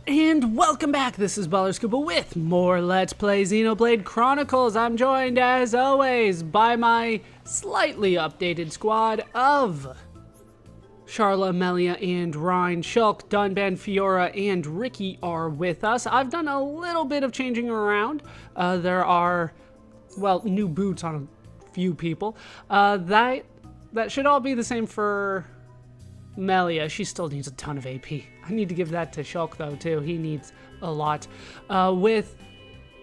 And welcome back, this is ballerscuba with more Let's Play Xenoblade Chronicles. I'm joined, as always, by my slightly updated squad of Sharla, Melia, and Rhine. Shulk, Dunban, Fiora, and Ricky are with us. I've done a little bit of changing around. There are, well, new boots on a few people. That should all be the same for Melia. She still needs a ton of AP. I need to give that to Shulk though too. He needs a lot. With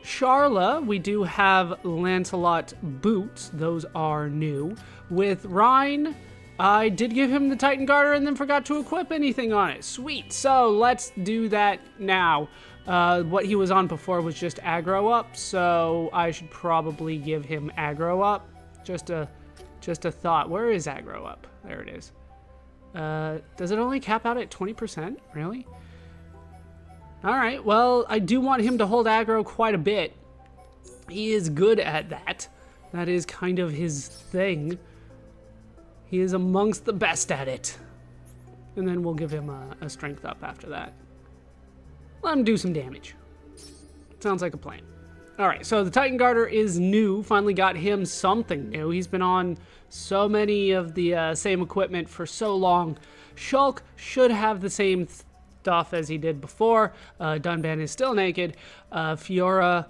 Sharla, we do have Lancelot boots. Those are new. With Rhine, I did give him the Titan Garter and then forgot to equip anything on it. Sweet. So let's do that now. What he was on before was just aggro up, so I should probably give him aggro up. Just a thought. Where is aggro up? There it is. Does it only cap out at 20%? Really? Alright, well, I do want him to hold aggro quite a bit. He is good at that. That is kind of his thing. He is amongst the best at it. And then we'll give him a strength up after that. Let him do some damage. Sounds like a plan. Alright, so the Titan Garter is new. Finally got him something new. He's been on so many of the same equipment for so long. Shulk should have the same stuff as he did before. Dunban is still naked. Fiora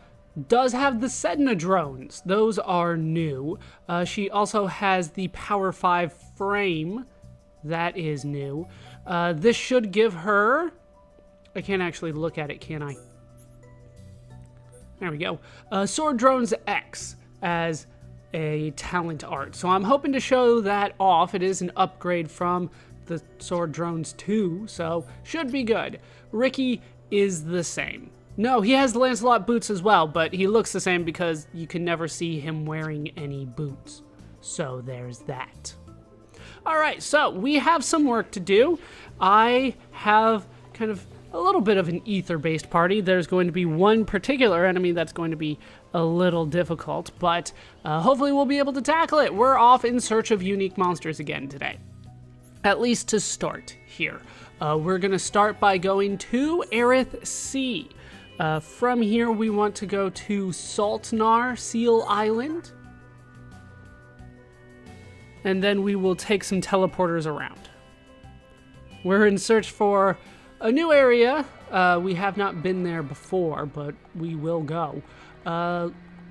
does have the Sedna drones. Those are new. She also has the Power 5 frame. That is new. This should give her... I can't actually look at it, can I? There we go. Sword Drones X as a talent art. So I'm hoping to show that off. It is an upgrade from the Sword Drones 2, so should be good. Ricky is the same. No, he has the Lancelot boots as well, but he looks the same because you can never see him wearing any boots. So there's that. Alright, so we have some work to do. I have kind of a little bit of an ether-based party. There's going to be one particular enemy that's going to be a little difficult, but hopefully we'll be able to tackle it. We're off in search of unique monsters again today. At least to start here. We're going to start by going to Eryth Sea. From here we want to go to Saltnar Seal Island. And then we will take some teleporters around. We're in search for a new area. We have not been there before, but we will go.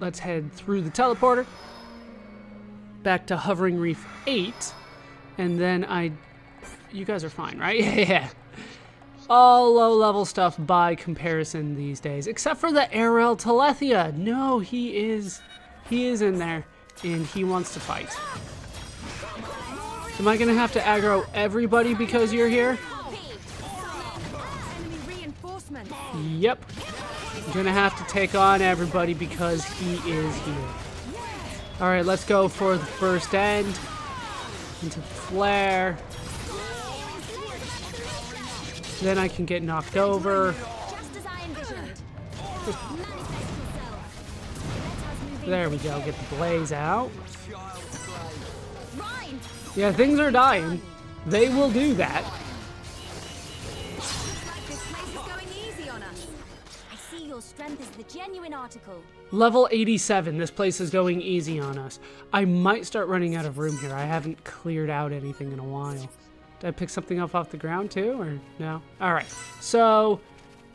Let's head through the teleporter back to Hovering Reef 8, and then you guys are fine, right? Yeah. All low-level stuff by comparison these days, except for the Aerith Telethia. No, he is in there, and he wants to fight. Am I gonna have to aggro everybody because you're here? Yep. I'm gonna have to take on everybody because he is here. Alright, let's go for the first end. Into flare. Then I can get knocked over. There we go, get the blaze out. Yeah, things are dying. They will do that. Strength is the genuine article. Level 87. This place is going easy on us. I might start running out of room here. I haven't cleared out anything in a while. Did I pick something up off the ground too, or no? Alright, so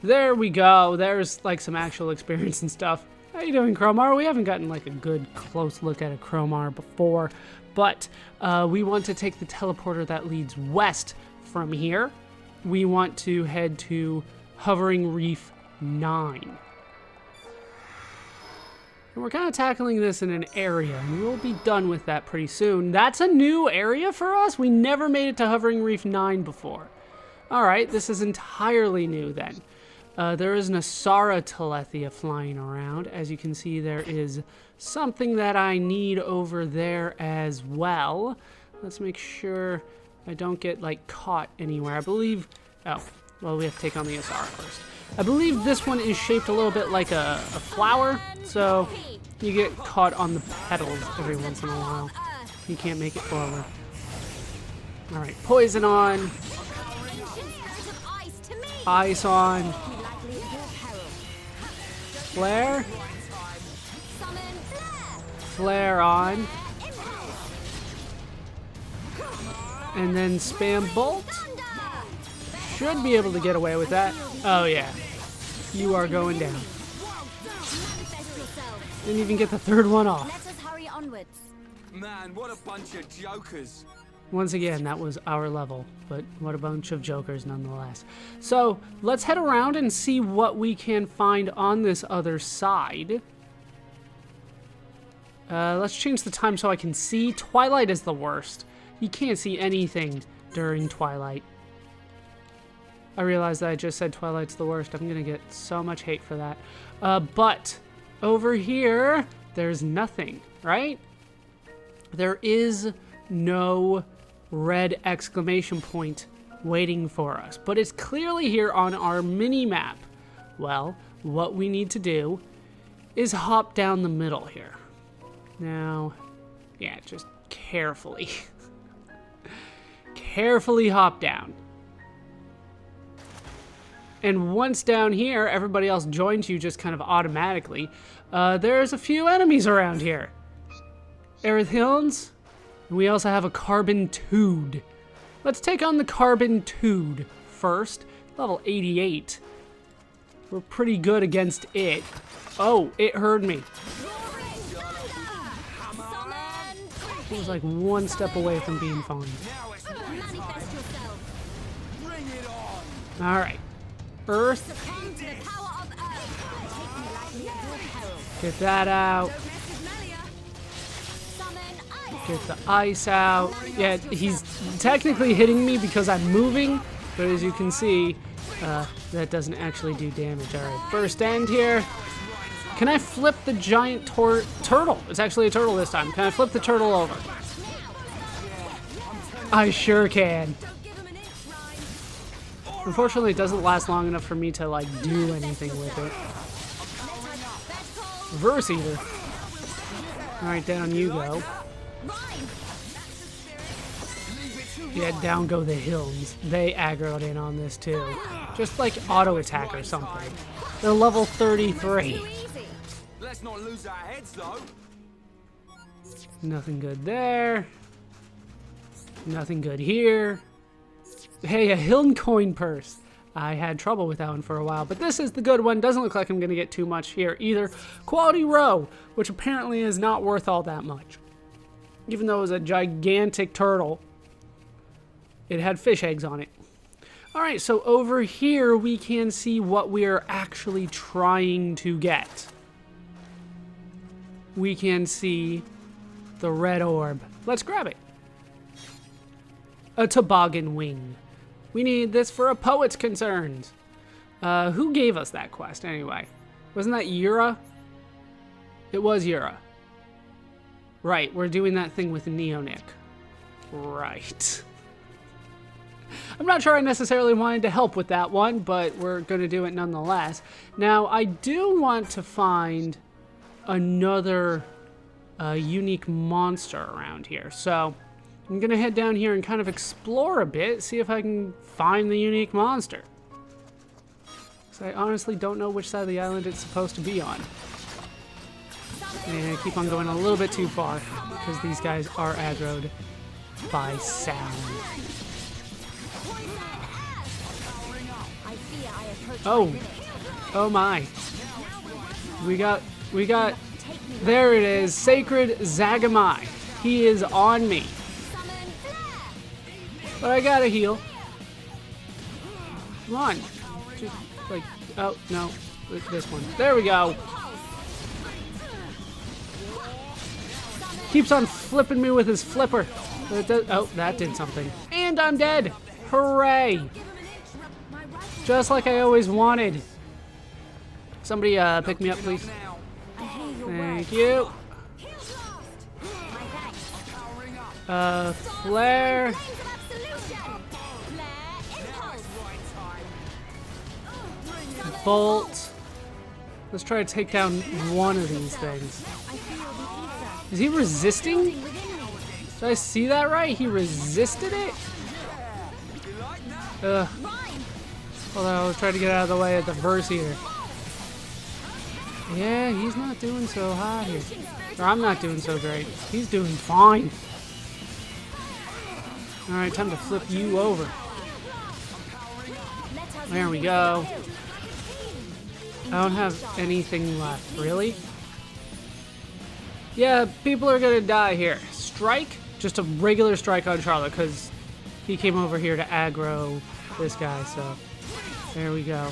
there we go. There's like some actual experience and stuff. How you doing, Cromar? We haven't gotten like a good close look at a Cromar before, but we want to take the teleporter that leads west from here. We want to head to Hovering Reef 9. And we're kind of tackling this in an area, and we'll be done with that pretty soon. That's a new area for us? We never made it to Hovering Reef 9 before. Alright, this is entirely new then. There is an Asara Telethia flying around. As you can see, there is something that I need over there as well. Let's make sure I don't get, like, caught anywhere. I believe... Oh, well, we have to take on the Asara first. I believe this one is shaped a little bit like a flower, so you get caught on the petals every once in a while. You can't make it forward. Alright, poison on. Ice on. Flare. Summon flare. Flare on. And then spam bolt. Should be able to get away with that. Oh yeah. You are going down. Manifest yourself. Didn't even get the third one off. Let us hurry onwards. Man, what a bunch of jokers. Once again, that was our level, but what a bunch of jokers nonetheless. So let's head around and see what we can find on this other side. Let's change the time so I can see. Twilight is the worst. You can't see anything during Twilight. I realize that I just said Twilight's the worst. I'm gonna get so much hate for that. But over here, there's nothing, right? There is no red exclamation point waiting for us, but it's clearly here on our mini map. Well, what we need to do is hop down the middle here. Now, yeah, just carefully. Carefully hop down. And once down here, everybody else joins you just kind of automatically. There's a few enemies around here. Aerith Hills. We also have a Carbon Toad. Let's take on the Carbon Toad first. Level 88. We're pretty good against it. Oh, it heard me. It was like one step away from being fine. Manifest yourself. Bring it on. Alright. Earth. Succumb to the power of Earth. Take me lightly at your peril. Get that out. Summon ice. Get the ice out. Yeah, he's technically hitting me because I'm moving, but as you can see, that doesn't actually do damage. Alright, first end here. Can I flip the giant turtle? It's actually a turtle this time. Can I flip the turtle over? I sure can. Don't give him an inch, Rhyme. Unfortunately, it doesn't last long enough for me to, like, do anything with it. Reverse Eater. Alright, down you go. Rhyme. Yeah, down go the Hills. They aggroed in on this too. Just like auto attack or something. They're level 33. Easy. Let's not lose our heads, though. Nothing good there. Nothing good here. Hey, a Hiln coin purse. I had trouble with that one for a while, but this is the good one. Doesn't look like I'm going to get too much here either. Quality row, which apparently is not worth all that much. Even though it was a gigantic turtle, it had fish eggs on it. Alright, so over here we can see what we are actually trying to get. We can see the red orb. Let's grab it. A toboggan wing. We need this for a poet's concerns. Who gave us that quest anyway? Wasn't that Yura? It was Yura. Right, we're doing that thing with Neonic. Right. I'm not sure I necessarily wanted to help with that one, but we're going to do it nonetheless. Now, I do want to find another unique monster around here. So, I'm going to head down here and kind of explore a bit, see if I can find the unique monster. So I honestly don't know which side of the island it's supposed to be on. And I keep on going a little bit too far, because these guys are aggroed by sound. Oh, oh my. We got, there it is, Sacred Zagamai. He is on me. But I gotta heal. Come on. Just, like, oh, no, this one. There we go. Keeps on flipping me with his flipper. Oh, that did something. And I'm dead. Hooray. Just like I always wanted. Somebody pick me up, please. Thank you. Flare. Bolt. Let's try to take down one of these things. Is he resisting? Did I see that right? He resisted it? Hold on, I was trying to get out of the way at the verse here. Yeah, he's not doing so hot here. Or I'm not doing so great. He's doing fine. Alright, time to flip you over. There we go. I don't have anything left. Really? Yeah, people are gonna die here. Strike? Just a regular strike on Charlotte, because he came over here to aggro this guy, so there we go.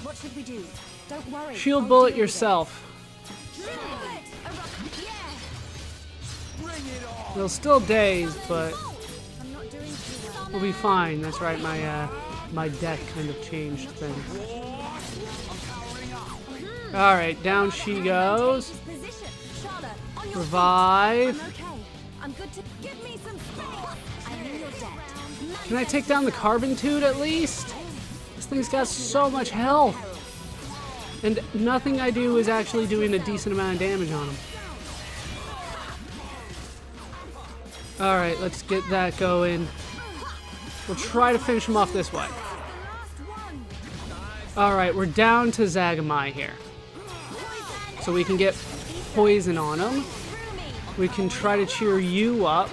What should we do? Don't worry. Shield bullet yourself. They'll still daze, but I'm not doing too well. we'll be fine. That's right, my deck kind of changed things. Alright, down she goes. Position. Charlotte, on your Revive. feet. I'm okay. I'm good to give me some space. I'm in your debt. Can I take down the carbon tube at least? This thing's got so much health. And nothing I do is actually doing a decent amount of damage on him. Alright, let's get that going. We'll try to finish him off this way. Alright, we're down to Zagamai here. So we can get poison on him. We can try to cheer you up.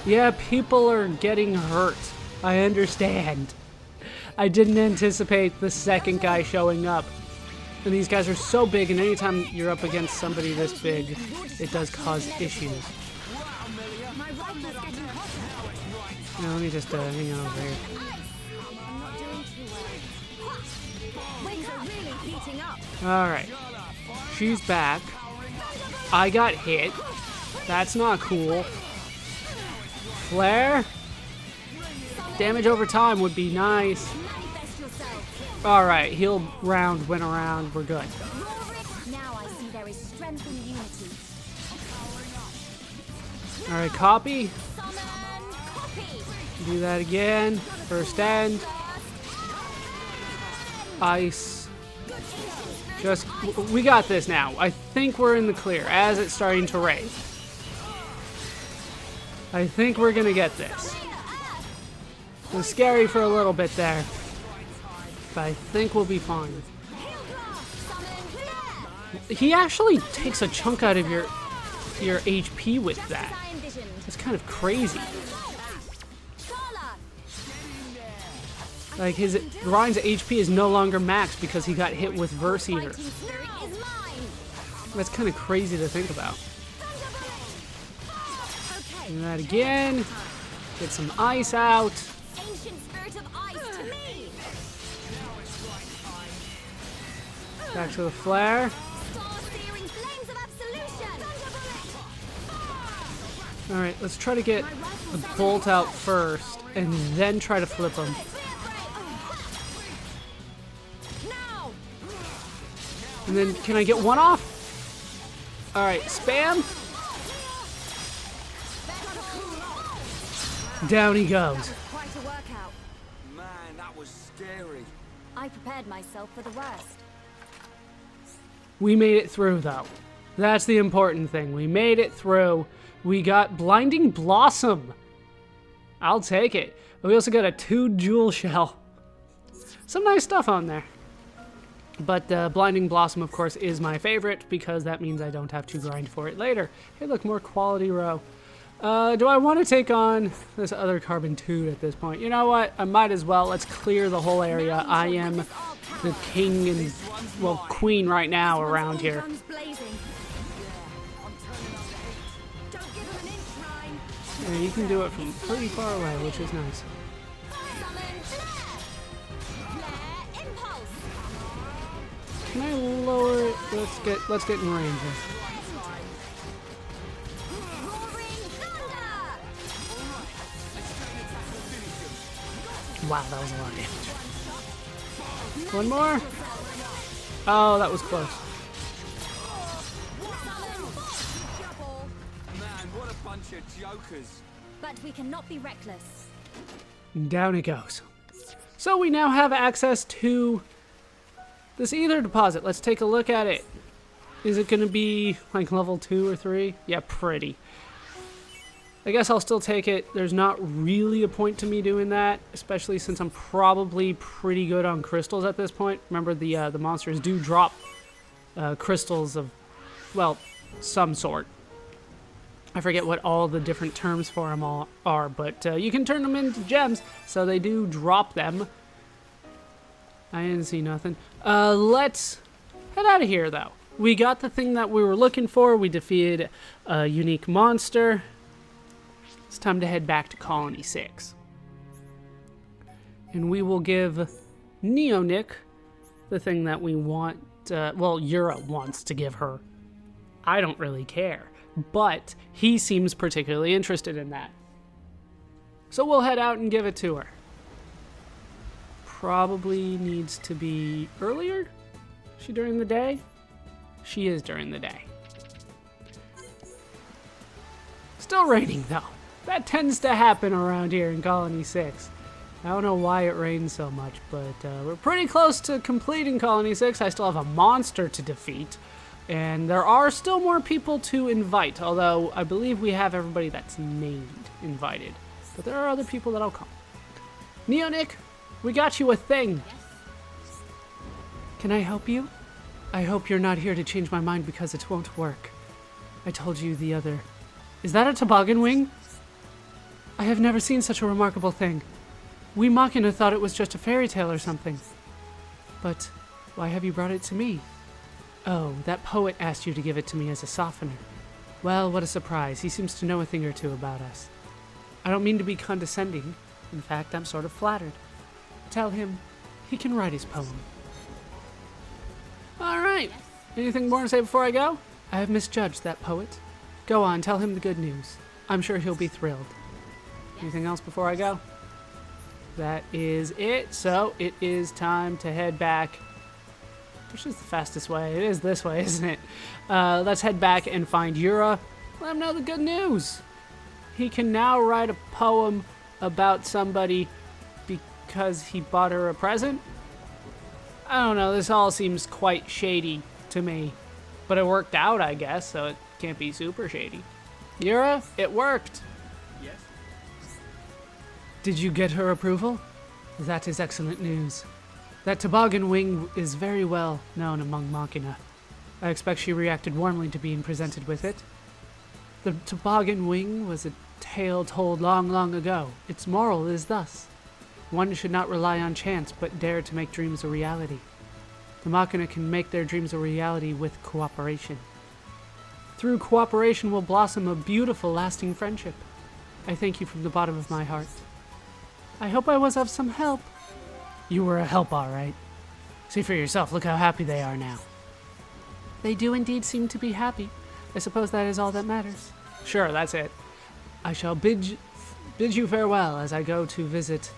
Yeah, people are getting hurt. I understand. I didn't anticipate the second guy showing up. And these guys are so big, and anytime you're up against somebody this big, it does cause issues. My rifle's getting hotter. Now, let me just hang on over here. I'm not doing too well. Wings are really heating up. Alright. She's back. I got hit. That's not cool. Flare? Damage over time would be nice. Manifest yourself. Alright, heal round, win around, we're good. Now I see there is strength in unity. Alright, copy. Summon copy. Do that again. First end. Ice. Just, we got this now. I think we're in the clear as it's starting to rain. I think we're gonna get this. It was scary for a little bit there, but I think we'll be fine. He actually takes a chunk out of your HP with that. That's kind of crazy. Like his Ryan's HP is no longer maxed because he got hit with Verse Eater. That's kind of crazy to think about. Do that again. Get some ice out. Ancient spirit of ice to me. Back to the flare. Star-searing flames of absolution. Alright, let's try to get the bolt out first and then try to flip him. Now. And then can I get one off? Alright, spam. Down he goes. Quite a workout. Man, that was scary. I prepared myself for the worst. We made it through though. That's the important thing. We made it through. We got Blinding Blossom. I'll take it. We also got a 2 jewel shell. Some nice stuff on there. But Blinding Blossom, of course, is my favorite because that means I don't have to grind for it later. Hey, look, more quality row. Do I want to take on this other carbon tube at this point? You know what? I might as well. Let's clear the whole area. I am the king and, well, queen right now around here. Guns blazing. Don't give him an inch, Ryan. And you can do it from pretty far away, which is nice. Summon flare. Flare impulse. Can I lower it? Let's get in range here. Roaring thunder. Wow, that was a lot of damage. One more. Oh, that was close. Man, what a bunch of jokers. But we cannot be reckless. Down it goes. So we now have access to this ether deposit. Let's take a look at it. Is it going to be like level 2 or 3? Yeah, pretty. I guess I'll still take it. There's not really a point to me doing that, especially since I'm probably pretty good on crystals at this point. Remember, the monsters do drop crystals of, well, some sort. I forget what all the different terms for them all are, but you can turn them into gems, so they do drop them. I didn't see nothing. Let's head out of here, though. We got the thing that we were looking for. We defeated a unique monster. It's time to head back to Colony 6. And we will give Neonic the thing that we want. Well, Yura wants to give her. I don't really care. But he seems particularly interested in that. So we'll head out and give it to her. Probably needs to be earlier? Is she during the day? She is during the day. Still raining though. That tends to happen around here in Colony 6. I don't know why it rains so much, but we're pretty close to completing Colony 6. I still have a monster to defeat, and there are still more people to invite, although I believe we have everybody that's named invited. But there are other people that'll come. Neonic, we got you a thing. Can I help you? I hope you're not here to change my mind because it won't work. I told you the other... Is that a toboggan wing? I have never seen such a remarkable thing. We Machina thought it was just a fairy tale or something. But why have you brought it to me? Oh, that poet asked you to give it to me as a softener. Well, what a surprise. He seems to know a thing or two about us. I don't mean to be condescending. In fact, I'm sort of flattered. Tell him he can write his poem. All right. Anything more to say before I go? I have misjudged that poet. Go on, tell him the good news. I'm sure he'll be thrilled. Anything else before I go? That is it. So it is time to head back. Which is the fastest way? It is this way, isn't it? Let's head back and find Yura. Let him know the good news. He can now write a poem about somebody because he bought her a present. I don't know. This all seems quite shady to me. But it worked out, I guess, so it can't be super shady. Yura, it worked. Yes? Did you get her approval? That is excellent news. That toboggan wing is very well known among Machina. I expect she reacted warmly to being presented with it. The toboggan wing was a tale told long, long ago. Its moral is thus. One should not rely on chance, but dare to make dreams a reality. The Machina can make their dreams a reality with cooperation. Through cooperation will blossom a beautiful, lasting friendship. I thank you from the bottom of my heart. I hope I was of some help. You were a help, all right. See for yourself, look how happy they are now. They do indeed seem to be happy. I suppose that is all that matters. Sure, that's it. I shall bid you farewell as I go to visit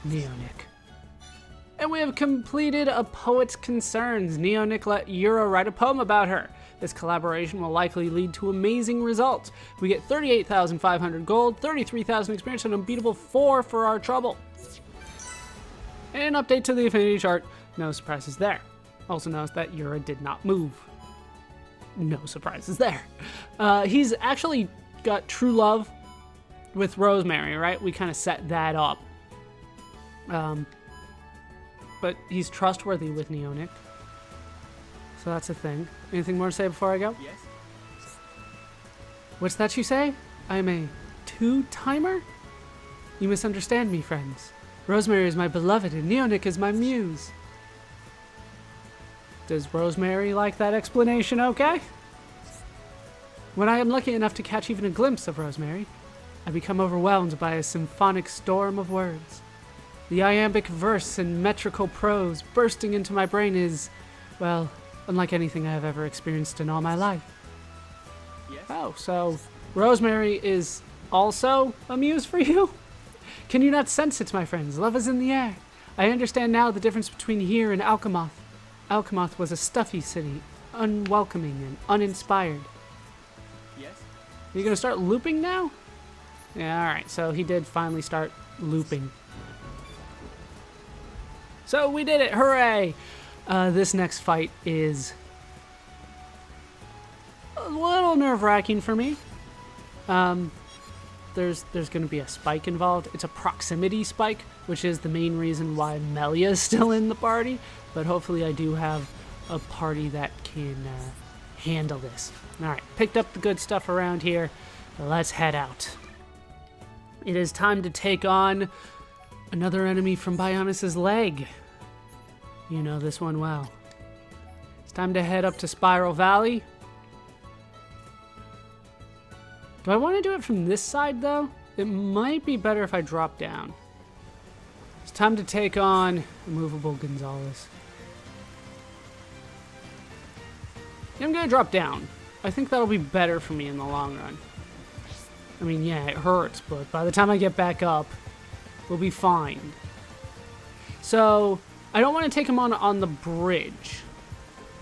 Neonic. And we have completed a poet's concerns. Neonic let Yura write a poem about her. This collaboration will likely lead to amazing results. We get 38,500 gold, 33,000 experience, and an unbeatable 4 for our trouble. And an update to the affinity chart. No surprises there. Also notice that Yura did not move. No surprises there. He's actually got true love with Rosemary, right? We kind of set that up. But he's trustworthy with Neonic. So that's a thing. Anything more to say before I go? Yes? What's that you say? I'm a two-timer? You misunderstand me, friends. Rosemary is my beloved and Neonic is my muse. Does Rosemary like that explanation okay? When I am lucky enough to catch even a glimpse of Rosemary, I become overwhelmed by a symphonic storm of words. The iambic verse and metrical prose bursting into my brain is, well, unlike anything I have ever experienced in all my life. Yes? Oh, so Rosemary is also a muse for you? Can you not sense it, my friends? Love is in the air. I understand now the difference between here and Alcamoth. Alcamoth was a stuffy city, unwelcoming and uninspired. Yes? Are you gonna start looping now? Yeah, alright, so he did finally start looping. So we did it, hooray! This next fight is a little nerve-wracking for me. there's going to be a spike involved. It's a proximity spike, which is the main reason why Melia is still in the party. But hopefully I do have a party that can handle this. Alright, picked up the good stuff around here. Let's head out. It is time to take on another enemy from Bionis' leg. You know this one well. It's time to head up to Spiral Valley. Do I want to do it from this side, though? It might be better if I drop down. It's time to take on Immovable Gonzalez. Yeah, I'm going to drop down. I think that'll be better for me in the long run. I mean, yeah, it hurts, but by the time I get back up, we'll be fine. So, I don't want to take him on the bridge.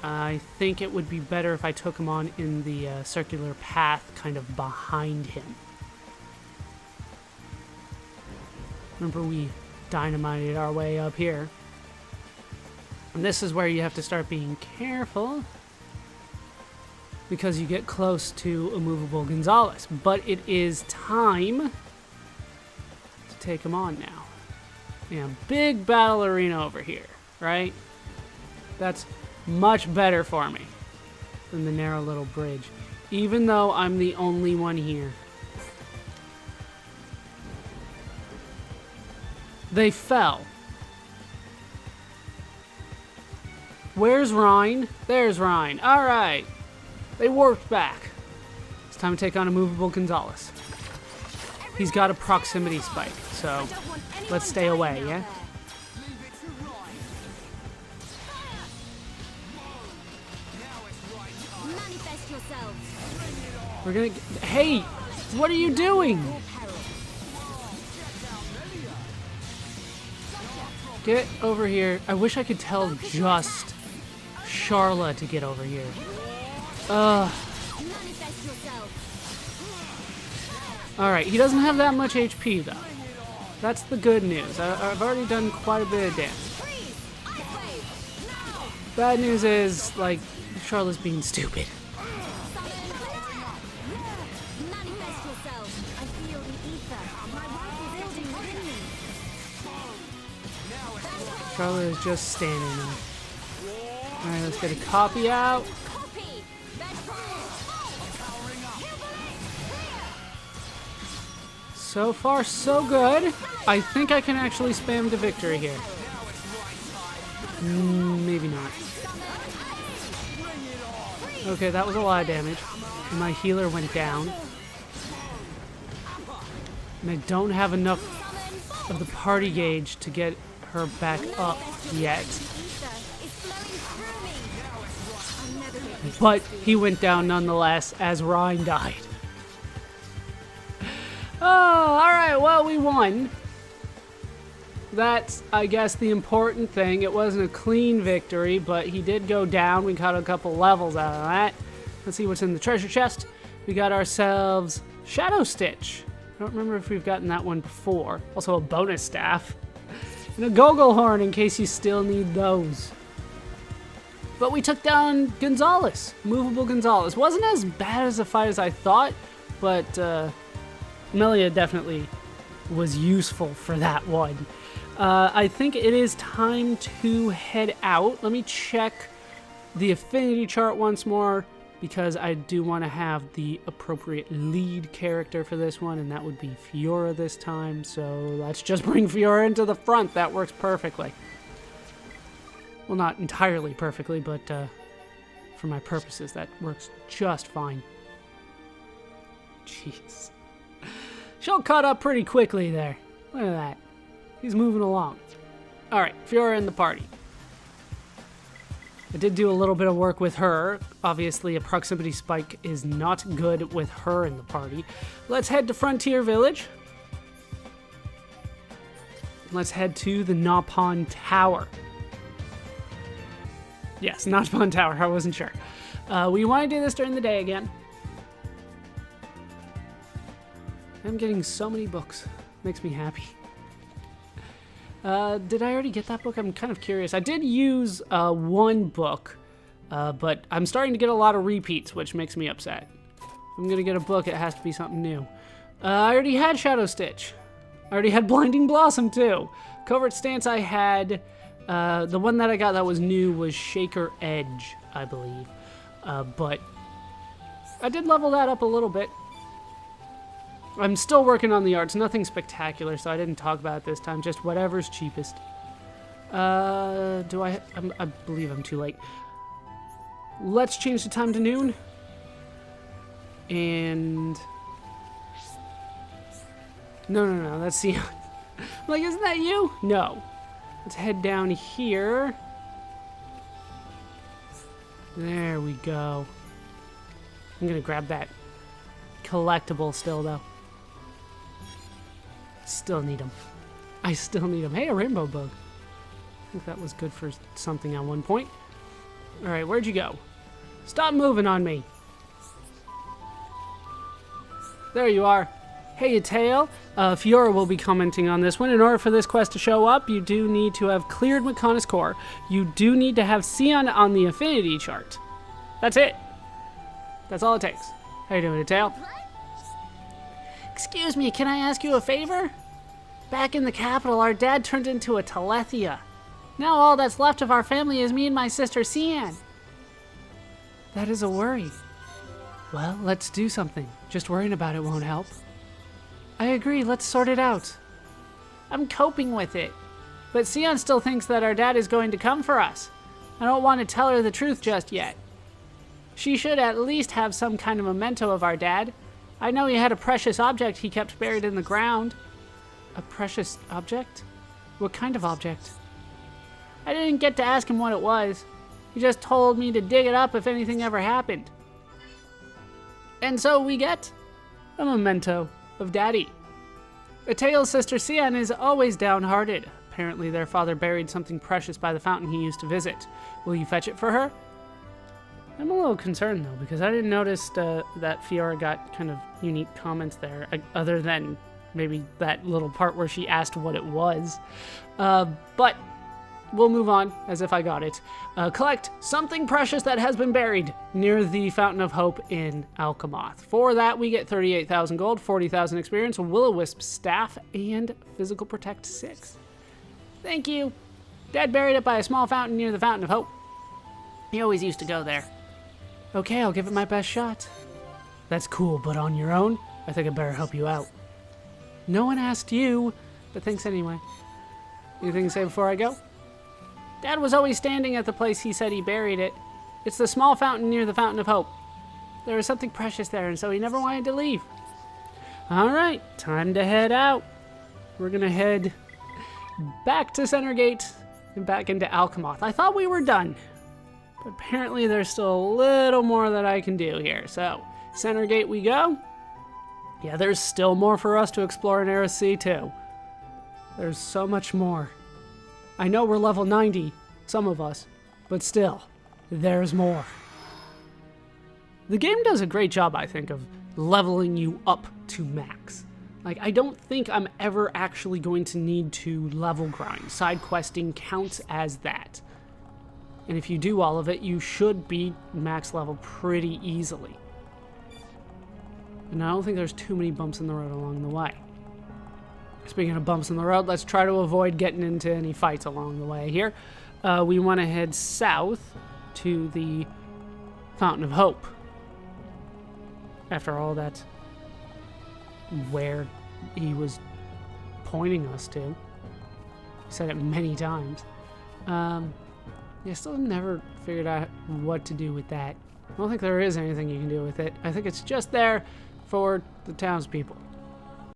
I think it would be better if I took him on in the circular path kind of behind him. Remember, we dynamited our way up here. And this is where you have to start being careful, because you get close to Immovable Gonzalez. But it is time to take him on now. Yeah, big battle arena over here, right? That's much better for me than the narrow little bridge, even though I'm the only one here. They fell. Where's Rhine? There's Rhine. All right. They warped back. It's time to take on Immovable Gonzalez. He's got a proximity spike, so let's stay away, yeah? Manifest yourself. We're gonna... Hey! What are you doing? Get over here. I wish I could tell just Charla to get over here. Manifest yourself. Alright, he doesn't have that much HP, though. That's the good news. I've already done quite a bit of damage. Freeze! Ice wave! Now! Bad news is, like, Charla's being stupid. Manifest yourself. I feel the ether. My life is building within me. Charla is just standing there. Alright, let's get a copy out. Copy! So far, so good. I think I can actually spam to victory here. Maybe not. Okay, that was a lot of damage. And my healer went down. And I don't have enough of the party gauge to get her back up yet. But he went down nonetheless as Rhine died. Oh, alright, well, we won. That's, I guess, the important thing. It wasn't a clean victory, but he did go down. We got a couple levels out of that. Let's see what's in the treasure chest. We got ourselves Shadow Stitch. I don't remember if we've gotten that one before. Also a bonus staff. And a Goggle Horn in case you still need those. But we took down Gonzalez. Movable Gonzalez. Wasn't as bad as a fight as I thought, but Melia definitely was useful for that one. I think it is time to head out. Let me check the affinity chart once more, because I do want to have the appropriate lead character for this one, and that would be Fiora this time. So let's just bring Fiora into the front. That works perfectly. Well, not entirely perfectly, but for my purposes, that works just fine. Jeez. She'll caught up pretty quickly there. Look at that. He's moving along. Alright, Fiora in the party. I did do a little bit of work with her. Obviously, a proximity spike is not good with her in the party. Let's head to Frontier Village. Let's head to the Napon Tower. Yes, Napon Tower. I wasn't sure. We want to do this during the day again. I'm getting so many books. Makes me happy. Did I already get that book? I'm kind of curious. I did use one book, but I'm starting to get a lot of repeats, which makes me upset. If I'm going to get a book, it has to be something new. I already had Shadow Stitch. I already had Blinding Blossom too. Covert Stance I had, the one that I got that was new was Shaker Edge, I believe. But I did level that up a little bit. I'm still working on the arts, nothing spectacular, so I didn't talk about it this time, just whatever's cheapest. I believe I'm too late. Let's change the time to noon. And... No, that's Sion. I'm like, isn't that you? No. Let's head down here. There we go. I'm gonna grab that collectible still, though. Still need them. I still need them. Hey, a rainbow bug. I think that was good for something at one point. Alright, where'd you go? Stop moving on me. There you are. Hey, Tail. Fiora will be commenting on this one. In order for this quest to show up, you do need to have cleared Mechonis Core. You do need to have Sion on the affinity chart. That's it. That's all it takes. How you doing, Tail? Excuse me, can I ask you a favor? Back in the capital, our dad turned into a Telethia. Now all that's left of our family is me and my sister, Cian. That is a worry. Well, let's do something. Just worrying about it won't help. I agree, let's sort it out. I'm coping with it. But Cian still thinks that our dad is going to come for us. I don't want to tell her the truth just yet. She should at least have some kind of memento of our dad. I know he had a precious object he kept buried in the ground. A precious object? What kind of object? I didn't get to ask him what it was. He just told me to dig it up if anything ever happened. And so we get a memento of Daddy. Atael's sister Cian is always downhearted. Apparently their father buried something precious by the fountain he used to visit. Will you fetch it for her? I'm a little concerned though, because I didn't notice that Fiora got kind of unique comments there, other than maybe that little part where she asked what it was. But we'll move on, as if I got it. Collect something precious that has been buried near the Fountain of Hope in Alcamoth. For that, we get 38,000 gold, 40,000 experience, a Will-O-Wisp staff, and Physical Protect 6. Thank you. Dad buried it by a small fountain near the Fountain of Hope. He always used to go there. Okay, I'll give it my best shot. That's cool, but on your own, I think I better help you out. No one asked you, but thanks anyway. Anything to say before I go? Dad was always standing at the place he said he buried it. It's the small fountain near the Fountain of Hope. There was something precious there, and so he never wanted to leave. Alright, time to head out. We're gonna head back to Center Gate and back into Alcamoth. I thought we were done, but apparently there's still a little more that I can do here. So, Center Gate we go. Yeah, there's still more for us to explore in Eryth Sea too. There's so much more. I know we're level 90, some of us, but still, there's more. The game does a great job, I think, of leveling you up to max. Like, I don't think I'm ever actually going to need to level grind. Side questing counts as that. And if you do all of it, you should be max level pretty easily. And I don't think there's too many bumps in the road along the way. Speaking of bumps in the road, let's try to avoid getting into any fights along the way here. We want to head south to the Fountain of Hope. After all, that's where he was pointing us to. He said it many times. Yeah, still never figured out what to do with that. I don't think there is anything you can do with it. I think it's just there for the townspeople.